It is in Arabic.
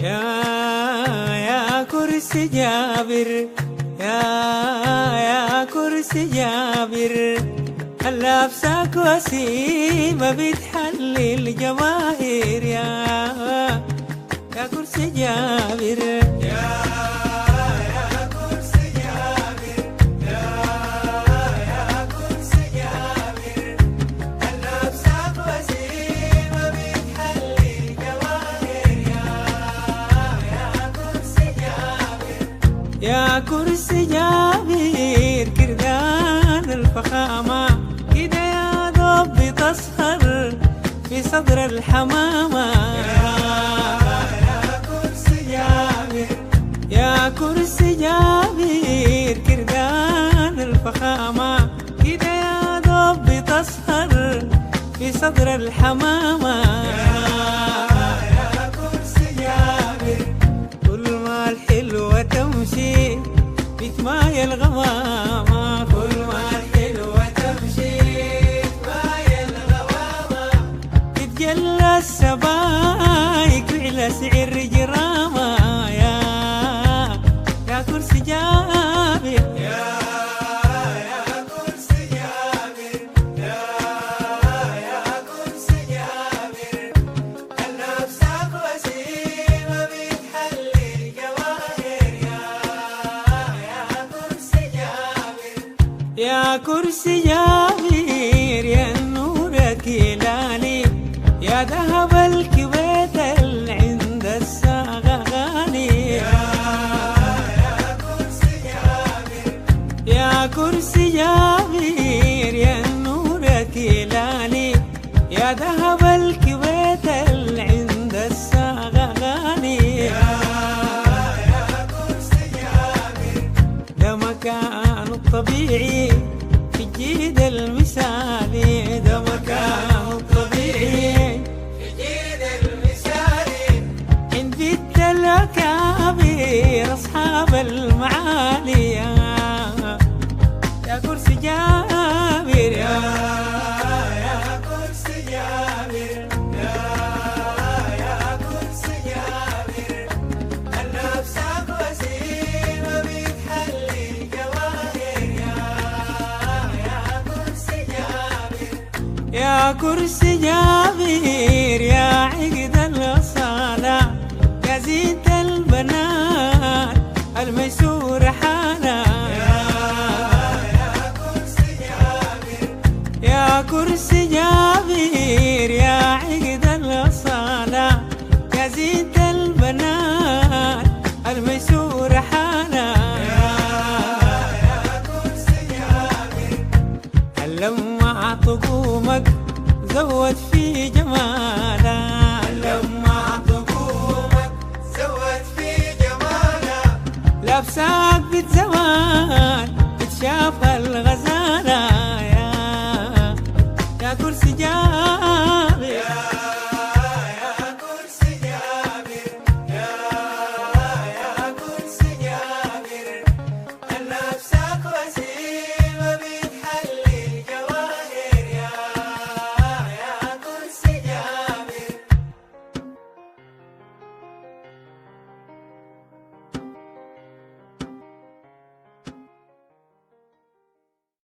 يا كرسي جابر، يا كرسي جابر، اللابسك وسيمة بتحلي الجماهير. يا كرسي جابر، يا كرسي جابر، يا كرسي جابر، اللابسك وسيمة بتحلي الجماهير. يا كرسي جابر، يا كرسي جابر، كردان الفخامة كده يا دوب بتسهر في صدر الحمامة. يا كرسي جابر، يا كرسي جابر، كردان الفخامة كده يا دوب بتسهر في صدر الحمامة. يا كرسي جابر، كل ما الحلوة تمشي بتمايل غمامة، كل ما الحلوة تمشي بتمايل غمامة، تتجلى السبايك على سعر جرامة. يا كرسي جابر، يا كرسي جابر، يا كرسي جابر، اللابسك وسيمة بتحلي الجواهر. يا كرسي جابر، يا كرسي جابر، يا نورك هلالي، يا ذهب الكبيت اللي عند الساغة غالي. يا كرسي جابر، يا كرسي جابر، يا نورك هلالي، يا ذهب الكبيت اللي عند الساغة غالي. يا كرسي جابر، ده مكانه الطبيعي في الجيد المثالي، ده مكانه الطبيعي في الجيد المثالي، عند بيت الأكابر أصحاب المعالي. يا كرسي جابر، يا كرسي جابر، يا كرسي جابر، اللابسك وسيمة بتحلي الجواهر. يا كرسي جابر، يا كرسي جابر، يا عقد الأصالة، يا زينة البنات الميسور حالة. يا كرسي جابر، يا كرسي جابر، يا عقد الأصالة، يا زينة البنات الميسور حالة. يا كرسي جابر، لما طقومك زود في جمالها، لما طقومك زود في جمالها، لابساك بتزوال بتشاف الغزالة. يا كرسي جابر،